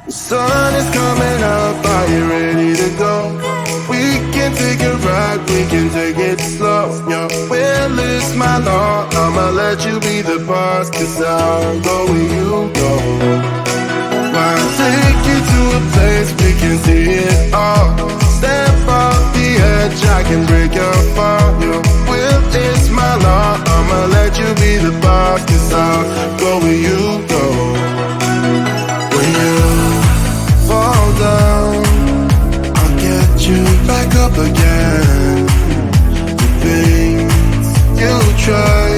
The sun is coming up, are you ready to go? We can take it right, we can take it slow. Your will is my law, I'ma let you be the boss, 'cause I'll go where you go. I'll take you to a place we can see it all. Step off the edge, I can break your fall. Your will is my law, I'ma let you be the boss, 'cause I'll go where you go. When you fall down, I'll get you back up again. The things you try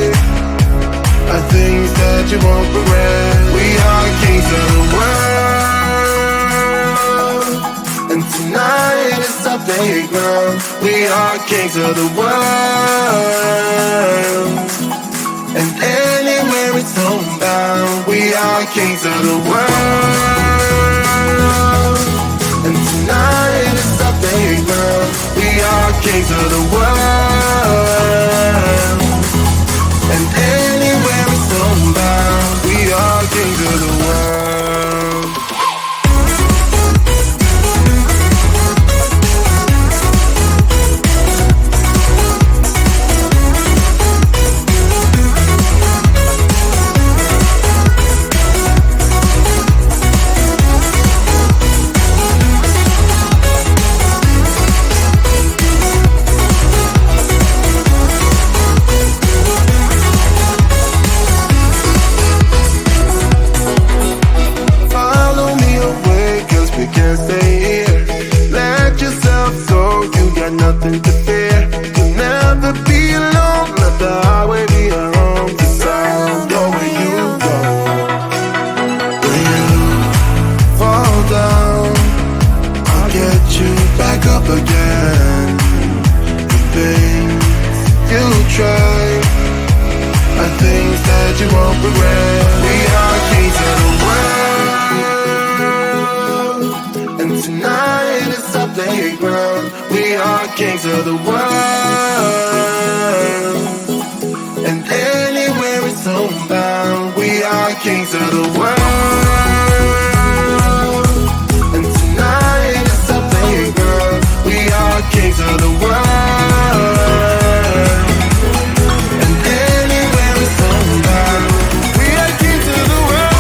are things that you won't regret. We are kings of the world, and tonight is our playground. We are kings of the world, and anywhere it's homebound. We are kings of the world, and tonight is our playground. We are kings of the world, and anywhere it's homebound. We are kings of the world. Nothing to fear, you'll never be alone. Let the highway be your home, 'cause I'll go where you go. When you fall down, I'll get you back up again. The things you try are things that you won't regret. We are kings of the world, and tonight is our playground. We are kings of the world, and anywhere it's homebound. We are kings of the world, and tonight is our playground. We are kings of the world, and anywhere it's homebound. We are kings of the world.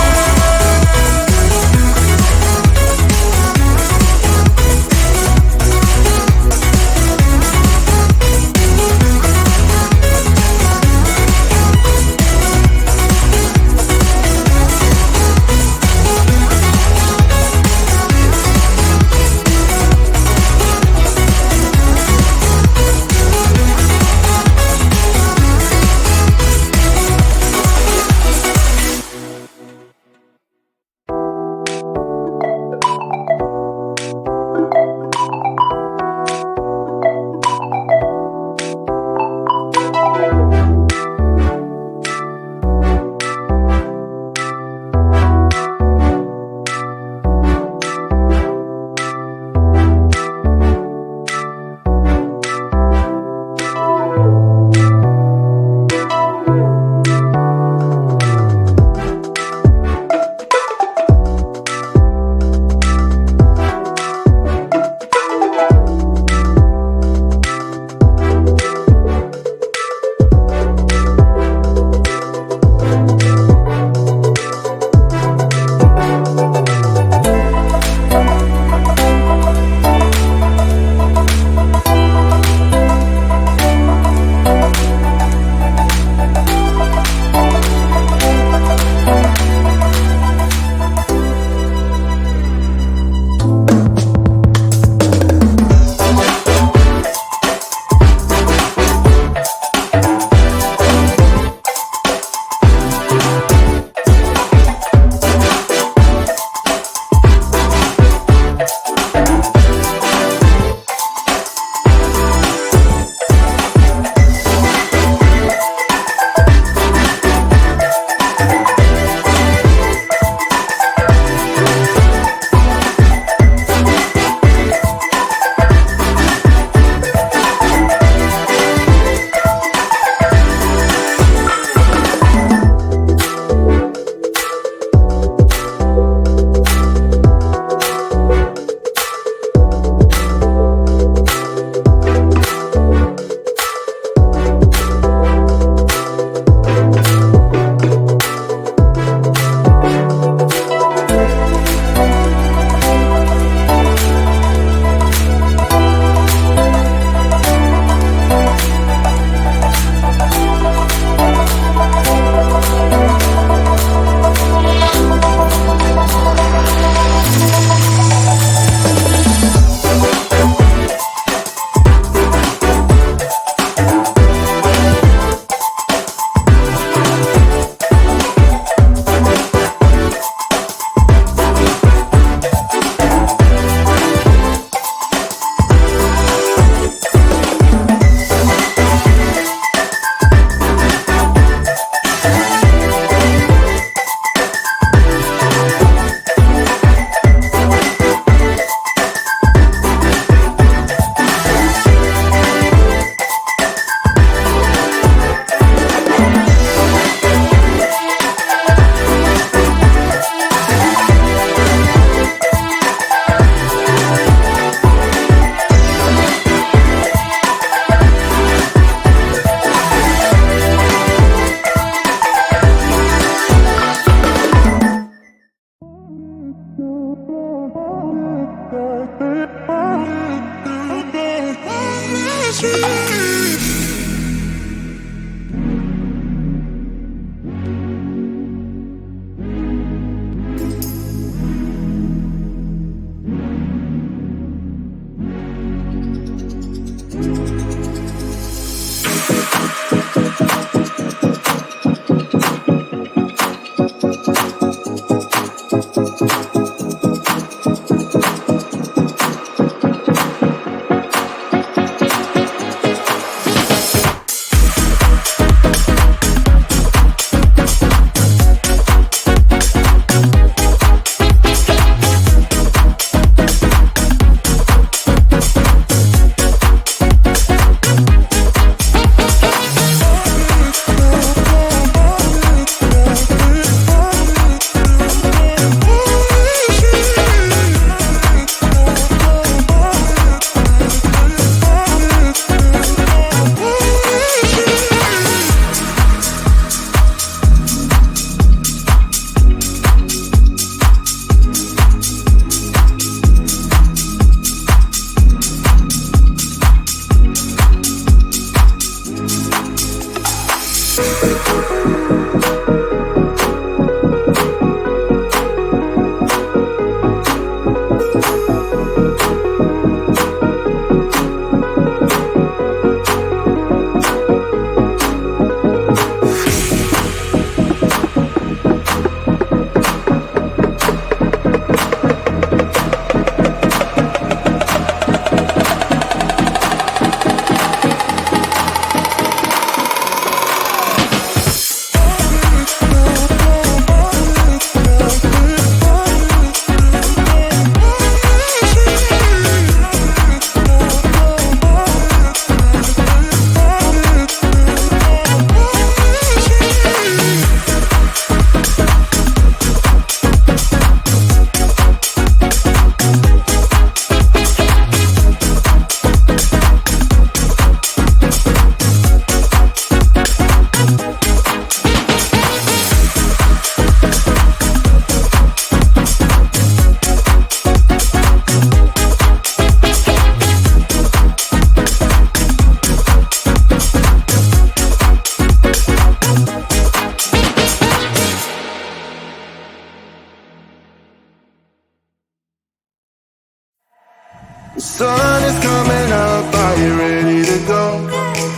The sun is coming up, are you ready to go?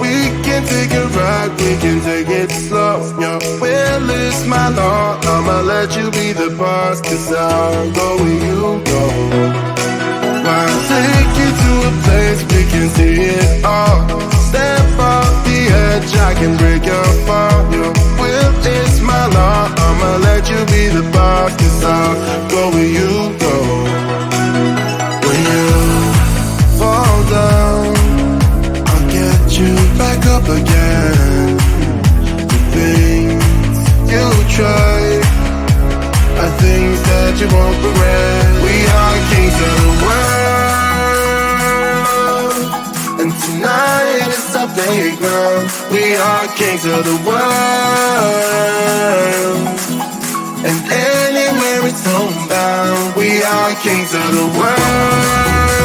We can take a ride, we can take it slow. Your will is my law, I'ma let you be the boss, 'cause I'll go where you go. I'll take you to a place we can see it all. Step off the edge, I can break your fall. Your will is my law, I'ma let you be the boss, 'cause I'll go where you go. When you fall down, I'll get you back up again. The things you try are things that you won't regret. We are kings of the world, and tonight is our playground. We are kings of the world, and anywhere it's homebound. We are kings of the world,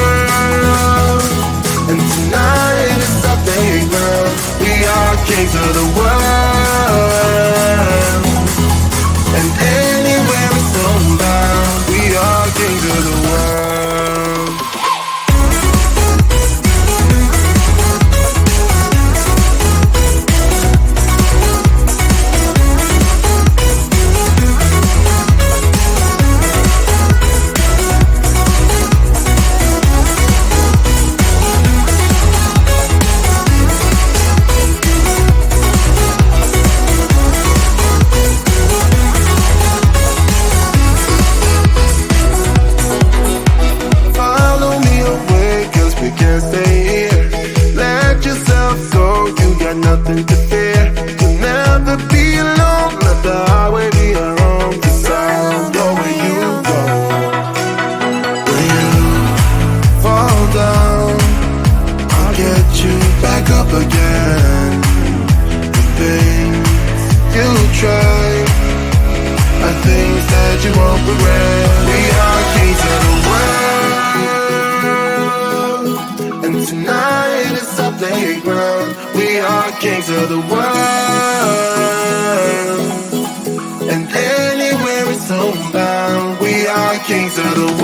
and tonight is our playground. We are kings of the world, and anywhere it's homebound. We are kings of the world. of the world. And anywhere it's homebound, we are kings of the world.